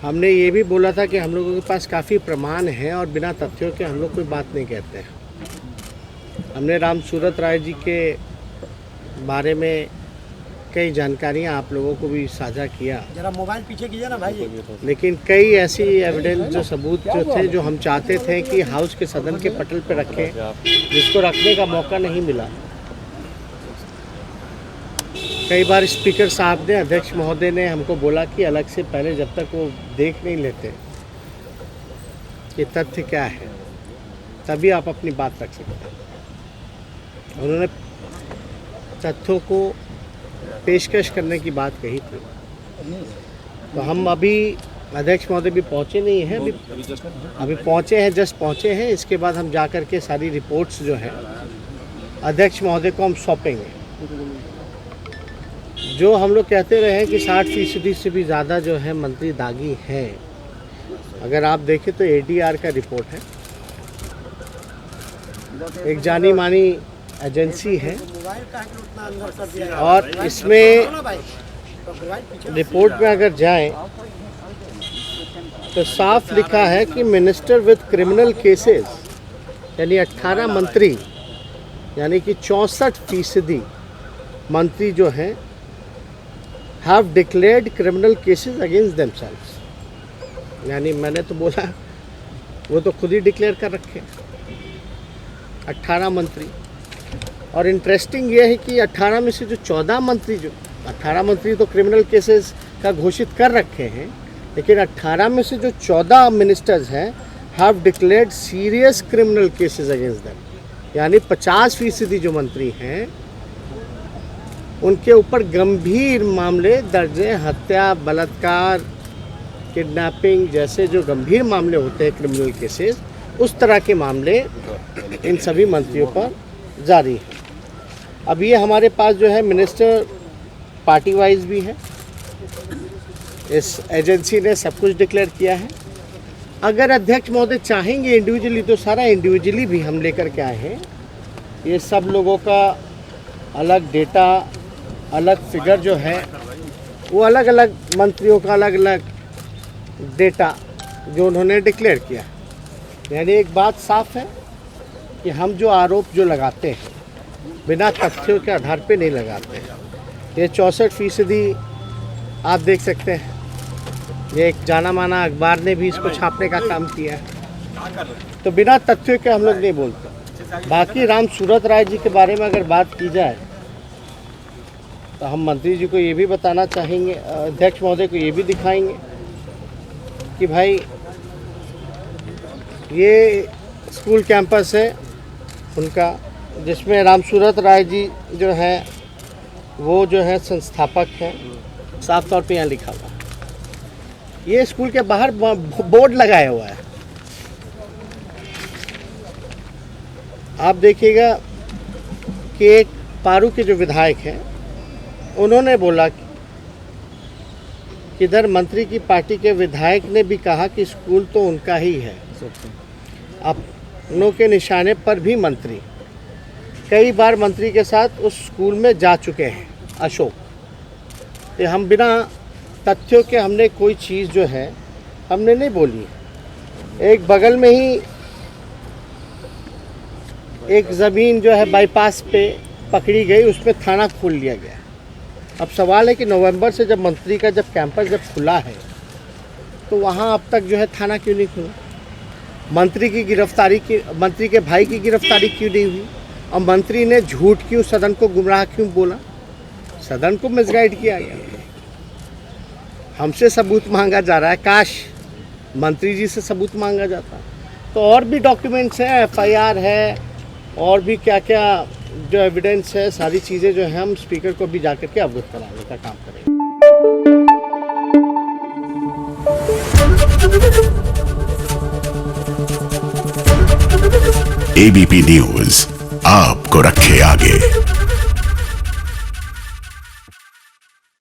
हमने ये भी बोला था कि हम लोगों के पास काफ़ी प्रमाण हैं और बिना तथ्यों के हम लोग कोई बात नहीं कहते हैं। हमने राम सूरत राय जी के बारे में कई जानकारियां आप लोगों को भी साझा किया। जरा मोबाइल पीछे कीजिए ना भाई। लेकिन कई ऐसी एविडेंस जो सबूत जो थे जो हम चाहते थे कि हाउस के सदन के पटल पर रखें, जिसको रखने का मौका नहीं मिला। कई बार स्पीकर साहब ने, अध्यक्ष महोदय ने हमको बोला कि अलग से पहले जब तक वो देख नहीं लेते कि तथ्य क्या है तभी आप अपनी बात रख सकते हैं। उन्होंने तथ्यों को पेशकश करने की बात कही थी। तो हम अभी, अध्यक्ष महोदय भी पहुँचे नहीं हैं, अभी पहुँचे हैं, जस्ट पहुँचे हैं। इसके बाद हम जा कर के सारी रिपोर्ट्स जो है अध्यक्ष महोदय को हम सौंपेंगे। जो हम लोग कहते रहे हैं कि 60% से भी ज़्यादा जो है मंत्री दागी हैं, अगर आप देखें तो ADR का रिपोर्ट है, एक जानी मानी एजेंसी है, और इसमें रिपोर्ट में अगर जाएं तो साफ लिखा है कि मिनिस्टर विद क्रिमिनल केसेस, यानी 18 मंत्री, यानी कि 64% मंत्री जो हैं have declared criminal cases against themselves। यानी मैंने तो बोला वो तो खुद ही डिक्लेयर कर रखे 18 मंत्री। और इंटरेस्टिंग ये है कि 18 में से जो 14 मंत्री, जो 18 मंत्री तो क्रिमिनल केसेस का घोषित कर रखे हैं, लेकिन 18 में से जो 14 मिनिस्टर्स हैं have declared serious criminal cases against them. यानी 50% जो मंत्री हैं उनके ऊपर गंभीर मामले दर्ज हैं। हत्या, बलात्कार, किडनैपिंग जैसे जो गंभीर मामले होते हैं, क्रिमिनल केसेस, उस तरह के मामले इन सभी मंत्रियों पर जारी हैं। अब ये हमारे पास जो है मिनिस्टर पार्टी वाइज भी है, इस एजेंसी ने सब कुछ डिक्लेयर किया है। अगर अध्यक्ष महोदय चाहेंगे इंडिविजुअली तो सारा इंडिविजुअली भी हम लेकर के आए हैं। ये सब लोगों का अलग डेटा, अलग फिगर जो है, वो अलग अलग मंत्रियों का अलग अलग डेटा जो उन्होंने डिक्लेयर किया। यानी एक बात साफ है कि हम जो आरोप जो लगाते हैं बिना तथ्यों के आधार पे नहीं लगाते हैं। ये 64% आप देख सकते हैं, ये एक जाना माना अखबार ने भी इसको छापने का काम किया है। तो बिना तथ्यों के हम लोग नहीं बोलते। बाकी राम सूरत राय जी के बारे में अगर बात की जाए तो हम मंत्री जी को ये भी बताना चाहेंगे, अध्यक्ष महोदय को ये भी दिखाएंगे कि भाई ये स्कूल कैंपस है उनका, जिसमें राम सूरत राय जी जो है वो जो है संस्थापक हैं। साफ तौर पे यहाँ लिखा हुआ है। ये स्कूल के बाहर बोर्ड लगाया हुआ है, आप देखिएगा कि एक पारू के जो विधायक हैं उन्होंने बोला कि इधर मंत्री की पार्टी के विधायक ने भी कहा कि स्कूल तो उनका ही है। अपनों के निशाने पर भी मंत्री कई बार मंत्री के साथ उस स्कूल में जा चुके हैं अशोक। तो हम बिना तथ्यों के हमने कोई चीज़ जो है हमने नहीं बोली है। एक बगल में ही एक ज़मीन जो है बाईपास पे पकड़ी गई, उसमें थाना खोल लिया गया। अब सवाल है कि नवंबर से जब मंत्री का जब कैंपस जब खुला है तो वहाँ अब तक जो है थाना क्यों नहीं खुला? मंत्री की गिरफ्तारी की, मंत्री के भाई की गिरफ्तारी क्यों नहीं हुई? और मंत्री ने झूठ क्यों, सदन को गुमराह क्यों बोला? सदन को मिसगाइड किया गया। हमसे सबूत मांगा जा रहा है, काश मंत्री जी से सबूत मांगा जाता। तो और भी डॉक्यूमेंट्स हैं, FIR है, और भी क्या क्या जो एविडेंस है, सारी चीज़ें जो है हम स्पीकर को भी जाकर के अवगत कराने का काम करेंगे। ABP न्यूज़ आपको रखे आगे।